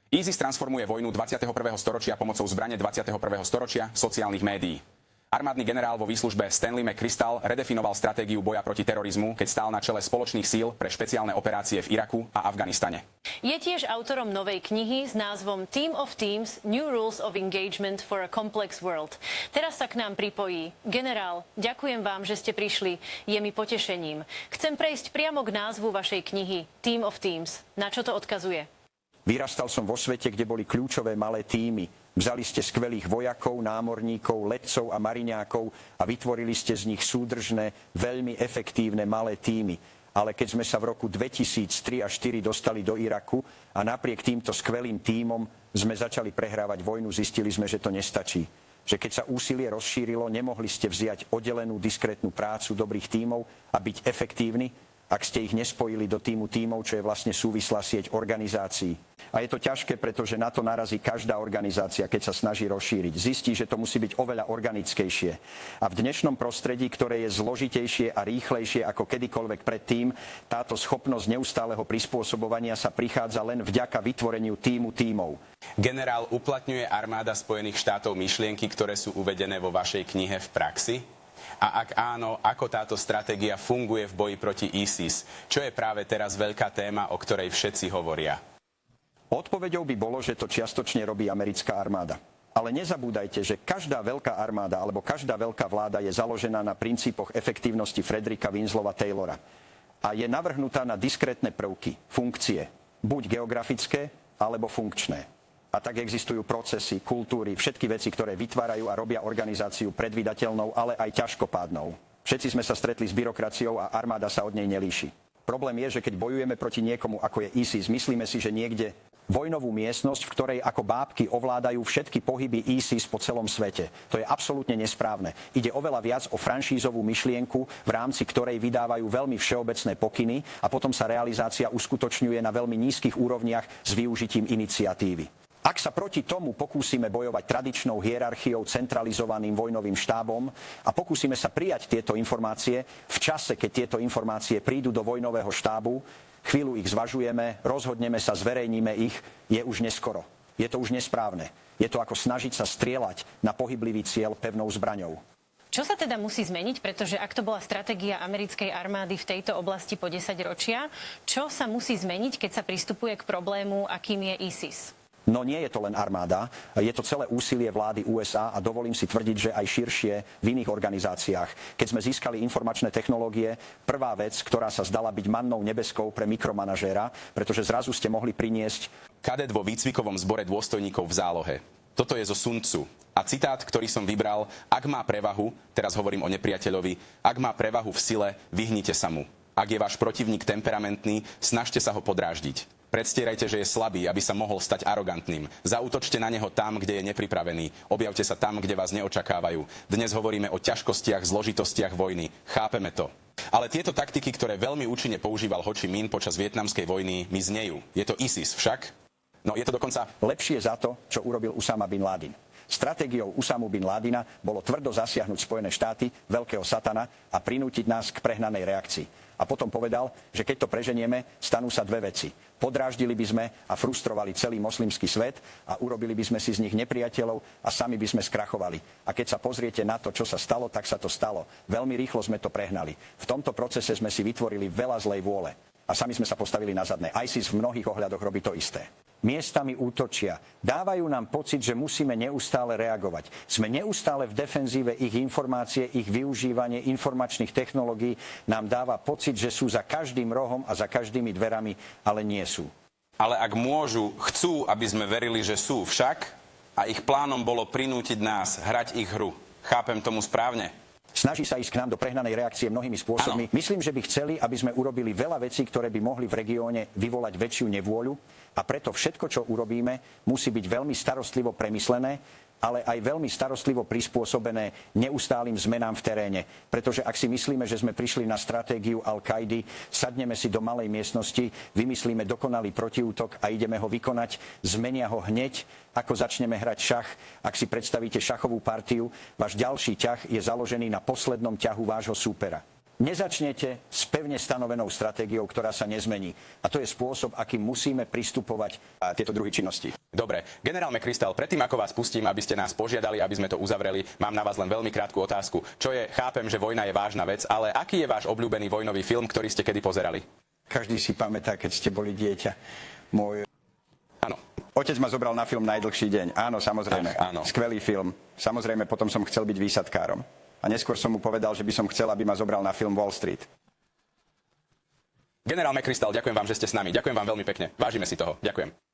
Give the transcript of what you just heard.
ISIS transformuje vojnu 21. storočia pomocou zbrane 21. storočia sociálnych médií. Armádny generál vo výslužbe Stanley McChrystal redefinoval stratégiu boja proti terorizmu, keď stál na čele spoločných síl pre špeciálne operácie v Iraku a Afganistane. Je tiež autorom novej knihy s názvom Team of Teams – New Rules of Engagement for a Complex World. Teraz sa k nám pripojí. Generál, ďakujem vám, že ste prišli. Je mi potešením. Chcem prejsť priamo k názvu vašej knihy Team of Teams. Na čo to odkazuje? Vyrastal som vo svete, kde boli kľúčové malé tímy. Vzali ste skvelých vojakov, námorníkov, letcov a mariňákov a vytvorili ste z nich súdržné, veľmi efektívne malé tímy. Ale keď sme sa v roku 2003 a 2004 dostali do Iraku a napriek týmto skvelým tímom sme začali prehrávať vojnu, zistili sme, že to nestačí. Že keď sa úsilie rozšírilo, nemohli ste vziať oddelenú diskrétnu prácu dobrých tímov a byť efektívni, ak ste ich nespojili do tímov, čo je vlastne súvislá sieť organizácií. A je to ťažké, pretože na to narazí každá organizácia, keď sa snaží rozšíriť. Zistí, že to musí byť oveľa organickejšie. A v dnešnom prostredí, ktoré je zložitejšie a rýchlejšie ako kedykoľvek predtým, táto schopnosť neustáleho prispôsobovania sa prichádza len vďaka vytvoreniu tímov. Generál, uplatňuje armáda Spojených štátov myšlienky, ktoré sú uvedené vo vašej knihe v praxi? A ak áno, ako táto stratégia funguje v boji proti ISIS? Čo je práve teraz veľká téma, o ktorej všetci hovoria? Odpoveďou by bolo, že to čiastočne robí americká armáda. Ale nezabúdajte, že každá veľká armáda alebo každá veľká vláda je založená na princípoch efektívnosti Fredricka Winslova Taylora. A je navrhnutá na diskrétne prvky, funkcie, buď geografické, alebo funkčné. A tak existujú procesy, kultúry, všetky veci, ktoré vytvárajú a robia organizáciu predvídateľnou, ale aj ťažkopádnou. Všetci sme sa stretli s byrokraciou a armáda sa od nej nelíši. Problém je, že keď bojujeme proti niekomu, ako je ISIS, myslíme si, že niekde vojnovú miestnosť, v ktorej ako bábky ovládajú všetky pohyby ISIS po celom svete. To je absolútne nesprávne. Ide oveľa viac o franšízovú myšlienku, v rámci ktorej vydávajú veľmi všeobecné pokyny a potom sa realizácia uskutočňuje na veľmi nízkych úrovniach s využitím iniciatívy. Ak sa proti tomu pokúsime bojovať tradičnou hierarchiou, centralizovaným vojnovým štábom a pokúsime sa prijať tieto informácie v čase, keď tieto informácie prídu do vojnového štábu, chvíľu ich zvažujeme, rozhodneme sa, zverejníme ich, je už neskoro. Je to už nesprávne. Je to ako snažiť sa strieľať na pohyblivý cieľ pevnou zbraňou. Čo sa teda musí zmeniť, pretože ak to bola stratégia americkej armády v tejto oblasti po 10 ročia, čo sa musí zmeniť, keď sa pristupuje k problému, akým je ISIS? No nie je to len armáda, je to celé úsilie vlády USA a dovolím si tvrdiť, že aj širšie v iných organizáciách. Keď sme získali informačné technológie, prvá vec, ktorá sa zdala byť mannou nebeskou pre mikromanažéra, pretože zrazu ste mohli priniesť kadet vo výcvikovom zbore dôstojníkov v zálohe. Toto je zo Sun Tzu. A citát, ktorý som vybral, ak má prevahu, teraz hovorím o nepriateľovi, ak má prevahu v sile, vyhnite sa mu. Ak je váš protivník temperamentný, snažte sa ho podráždiť. Predstierajte, že je slabý, aby sa mohol stať arogantným. Zaútočte na neho tam, kde je nepripravený. Objavte sa tam, kde vás neočakávajú. Dnes hovoríme o ťažkostiach, zložitostiach vojny. Chápeme to. Ale tieto taktiky, ktoré veľmi účinne používal Ho Chi Minh počas vietnamskej vojny, mi znejú. Je to ISIS však? No je to dokonca lepšie za to, čo urobil Usama bin Laden. Stratégiou Usamu bin Ladena bolo tvrdo zasiahnuť Spojené štáty, veľkého satana a prinútiť nás k prehnanej reakcii. A potom povedal, že keď to preženieme, stanú sa dve veci. Podráždili by sme a frustrovali celý moslimský svet a urobili by sme si z nich nepriateľov a sami by sme skrachovali. A keď sa pozriete na to, čo sa stalo, tak sa to stalo. Veľmi rýchlo sme to prehnali. V tomto procese sme si vytvorili veľa zlej vôle. A sami sme sa postavili na zadné. ISIS v mnohých ohľadoch robí to isté. Miestami útočia. Dávajú nám pocit, že musíme neustále reagovať. Sme neustále v defenzíve, ich informácie, ich využívanie informačných technológií nám dáva pocit, že sú za každým rohom a za každými dverami, ale nie sú. Ale ak môžu, chcú, aby sme verili, že sú však, a ich plánom bolo prinútiť nás hrať ich hru. Chápem tomu správne? Snaží sa ísť k nám do prehnanej reakcie mnohými spôsobmi. Ano. Myslím, že by chceli, aby sme urobili veľa vecí, ktoré by mohli v regióne vyvolať väčšiu nevôľu. A preto všetko, čo urobíme, musí byť veľmi starostlivo premyslené, ale aj veľmi starostlivo prispôsobené neustálym zmenám v teréne. Pretože ak si myslíme, že sme prišli na stratégiu Al-Kaidy, sadneme si do malej miestnosti, vymyslíme dokonalý protiútok a ideme ho vykonať, zmenia ho hneď, ako začneme hrať šach. Ak si predstavíte šachovú partiu, váš ďalší ťah je založený na poslednom ťahu vášho súpera. nezačnete s pevne stanovenou stratégiou, ktorá sa nezmení. A to je spôsob, akým musíme pristupovať a tieto druhy činnosti. Dobre, generál McChrystal, predtým ako vás pustím, aby ste nás požiadali, aby sme to uzavreli, mám na vás len veľmi krátku otázku. Chápem, že vojna je vážna vec, ale aký je váš obľúbený vojnový film, ktorý ste kedy pozerali? Každý si pamätá, keď ste boli dieťa. Môj Áno. otec ma zobral na film Najdlhší deň. Áno, samozrejme. Áno. Skvelý film. Samozrejme, potom som chcel byť výsadkárom. A neskôr som mu povedal, že by som chcel, aby ma zobral na film Wall Street. Generál McChrystal, ďakujem vám, že ste s nami. Ďakujem vám veľmi pekne. Vážime si toho. Ďakujem.